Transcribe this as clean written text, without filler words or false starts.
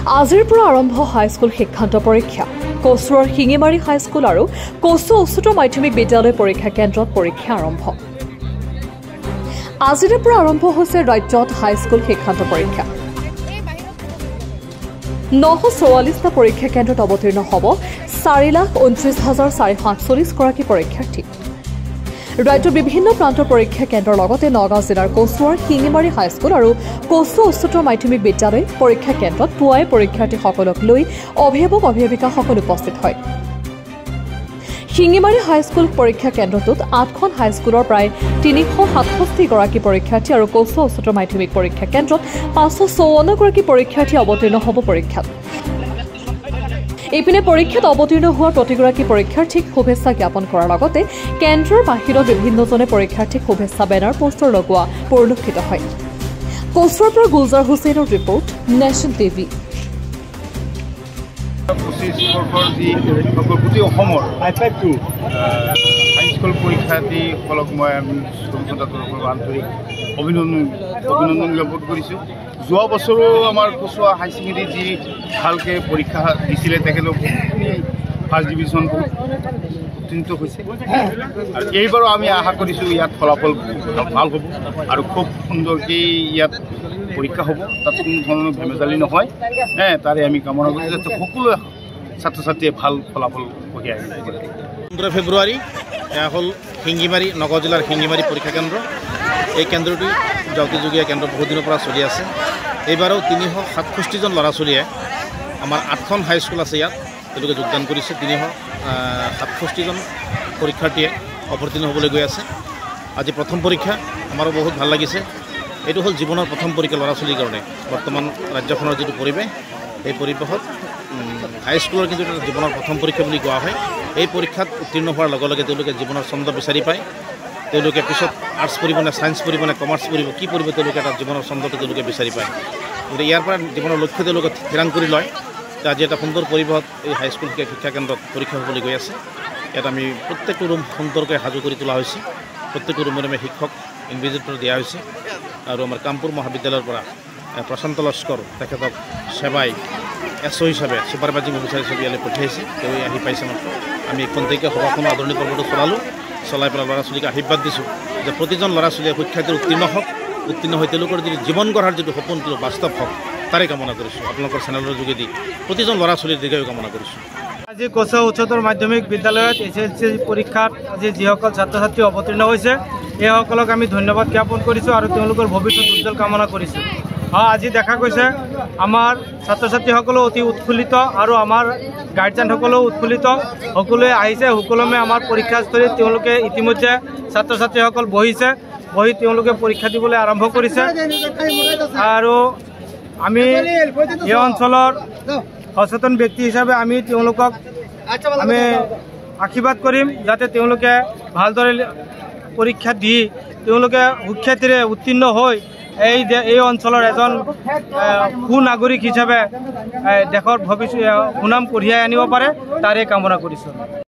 আজিৰ পৰা আৰম্ভ হাইস্কুল শিক্ষান্ত পৰীক্ষা। কচুৰৰ শিঙিমাৰী হাইস্কুল আৰু কচু উচ্চতৰ মাধ্যমিক বিদ্যালয় পৰীক্ষা কেন্দ্ৰত পৰীক্ষা আৰম্ভ। আজিৰ পৰা আৰম্ভ হৈছে ৰাজ্যত হাইস্কুল শিক্ষান্ত পৰীক্ষা। 944টা পৰীক্ষা কেন্দ্ৰত অৱতীৰ্ণ হ'ব 4,29,448 গৰাকী পৰীক্ষাৰ্থী। ৰাজ্যৰ বিভিন্ন প্ৰান্তৰ পৰীক্ষা কেন্দ্ৰৰ লগতে নগাঁও জিলাৰ কচুৱাৰ শিঙিমাৰী হাইস্কুল আৰু কচু উচ্চতৰ মাধ্যমিক বিদ্যালয় পৰীক্ষা কেন্দ্ৰত পুৱাই পৰীক্ষাৰ্থীসকলক লৈ অভিভাৱক অভিভাৱিকাসকল উপস্থিত হয়। শিঙিমাৰী হাইস্কুল পৰীক্ষা কেন্দ্ৰটোত 8খন হাইস্কুলৰ প্ৰায় 367 গৰাকী পৰীক্ষাৰ্থী আৰু কচু উচ্চতৰ মাধ্যমিক পৰীক্ষা কেন্দ্ৰত 554 গৰাকী পৰীক্ষাৰ্থী অৱতীৰ্ণ হ'ব পৰীক্ষাত। ইপিনে পৰীক্ষাত অৱতীৰ্ণ হোৱা প্ৰতিগৰাকী পৰীক্ষাৰ্থীক শুভেচ্ছা জ্ঞাপন কৰাৰ লগতে কেন্দ্ৰৰ বাহিৰত বিভিন্নজনে পৰীক্ষাৰ্থীক শুভেচ্ছা বেনাৰ পোষ্টাৰ লগোৱা পৰিলক্ষিত হয়। কচুৱাৰ পৰা গুলজাৰ হুছেইনৰ ৰিপৰ্ট, নেশ্যন টিভি। 25 বৰ্ষৰ যি গোটেই অসমৰ হাইস্কুল পৰীক্ষাৰ্থীসকলক মই আন্তৰিক অভিনন্দন জ্ঞাপন কৰিছোঁ। যোৱা বছৰো আমাৰ কচুৱা হাই ছেকেণ্ডেৰী যি ভালকৈ পৰীক্ষা দিছিলে তেখেতক ফাৰ্ষ্ট ডিভিজন উত্তীৰ্ণ হৈছে। আৰু এইবাৰো আমি আশা কৰিছোঁ ইয়াত ফলাফল ভাল হ'ব আৰু খুব সুন্দৰকৈ ইয়াত পৰীক্ষা হ'ব, তাত কোনো ধৰণৰ ভেমেজালি নহয়। তাৰে আমি কামনা কৰিছোঁ যাতে সকলো ছাত্ৰ ছাত্ৰীয়ে ভাল ফলাফল কঢ়িয়াই আনিব পাৰে। 15 ফেব্ৰুৱাৰী এয়া হ'ল শিঙিমাৰী, নগাঁও জিলাৰ শিঙিমাৰী পৰীক্ষা কেন্দ্ৰ। এই কেন্দ্ৰটি জাউতিযুগীয়া কেন্দ্ৰ বহুত দিনৰ পৰা চলি আছে। এইবাৰো 367জন ল'ৰা ছোৱালীয়ে আমাৰ 8খন হাইস্কুল আছে ইয়াত তেওঁলোকে যোগদান কৰিছে। 367জন পৰীক্ষাৰ্থীয়ে অৱতীৰ্ণ হ'বলৈ গৈ আছে। আজি প্ৰথম পৰীক্ষা, আমাৰো বহুত ভাল লাগিছে। এইটো হ'ল জীৱনৰ প্ৰথম পৰীক্ষা ল'ৰা ছোৱালীৰ কাৰণে। বৰ্তমান ৰাজ্যখনৰ যিটো পৰিৱেশ, এই পৰিৱেশত হাইস্কুলৰ কিন্তু এটা জীৱনৰ প্ৰথম পৰীক্ষা বুলি কোৱা হয়। এই পৰীক্ষাত উত্তীৰ্ণ হোৱাৰ লগে লগে তেওঁলোকে জীৱনৰ ছন্দ বিচাৰি পায়। তেওঁলোকে পিছত আৰ্টছ পঢ়িব নে ছায়েন্স পঢ়িব নে কমাৰ্চ পঢ়িব, কি পঢ়িব তেওঁলোকে এটা জীৱনৰ ছন্দটো তেওঁলোকে বিচাৰি পায়। গতিকে ইয়াৰ পৰা জীৱনৰ লক্ষ্য তেওঁলোকে থিৰাং কৰি লয়। আজি এটা সুন্দৰ পৰিৱেশত এই হাইস্কুল শিক্ষা কেন্দ্ৰত পৰীক্ষা হ'বলৈ গৈ আছে। ইয়াত আমি প্ৰত্যেকটো ৰুম সুন্দৰকৈ সাজু কৰি তোলা হৈছে। প্ৰত্যেকটো ৰুমত আমি শিক্ষক ইনভিজিলেটৰ দিয়া হৈছে। আৰু আমাৰ কামপুৰ মহাবিদ্যালয়ৰ পৰা প্ৰশান্ত লস্কৰ তেখেতক সেৱাই SO হিচাপে ছুপাৰভাইজিং অফিচাৰ হিচাপে ইয়ালৈ পঠিয়াইছে। তেওঁ আহি পাইছে মাত্ৰ। আমি খন্তেকীয়া সভাখনৰ আদৰণি পৰ্বটো চলাই পেলাই ল'ৰা ছোৱালীক আশীৰ্বাদ দিছোঁ যে প্ৰতিজন ল'ৰা ছোৱালীয়ে শিক্ষাৰ্থীৰ উত্তীৰ্ণ হওক, উত্তীৰ্ণ হৈ তেওঁলোকৰ যিটো জীৱন গঢ়াৰ যিটো সপোন বাস্তৱ হওক তাৰে কামনা কৰিছোঁ। আপোনালোকৰ চেনেলৰ যোগেদি প্ৰতিজন ল'ৰা ছোৱালীৰ দীৰ্ঘায়ু কামনা কৰিছোঁ। আজি কচু উচ্চতৰ মাধ্যমিক বিদ্যালয়ত SSLC পৰীক্ষাত আজি যিসকল ছাত্ৰ ছাত্ৰী অৱতীৰ্ণ হৈছে এইসকলক আমি ধন্যবাদ জ্ঞাপন কৰিছোঁ আৰু তেওঁলোকৰ ভৱিষ্যত উজ্জ্বল কামনা কৰিছোঁ। আজি দেখা গৈছে আমাৰ ছাত্ৰ ছাত্ৰীসকলেও অতি উৎফুল্লিত আৰু আমাৰ গাৰ্জেনসকলেও উৎফুল্লিত। সকলোৱে আহিছে, সুকলমে আমাৰ পৰীক্ষাস্থলীত তেওঁলোকে ইতিমধ্যে ছাত্ৰ ছাত্ৰীসকল বহি তেওঁলোকে পৰীক্ষা দিবলৈ আৰম্ভ কৰিছে। আৰু আমি এই অঞ্চলৰ সচেতন ব্যক্তি হিচাপে আমি তেওঁলোকক আশীৰ্বাদ কৰিম যাতে তেওঁলোকে ভালদৰে পৰীক্ষা দি তেওঁলোকে সুখ্যাতিৰে উত্তীৰ্ণ হৈ এই অঞ্চলৰ এজন সুনাগৰিক হিচাপে দেশৰ ভৱিষ্যত সুনাম কঢ়িয়াই আনিব পাৰে, তাৰে কামনা কৰিছোঁ।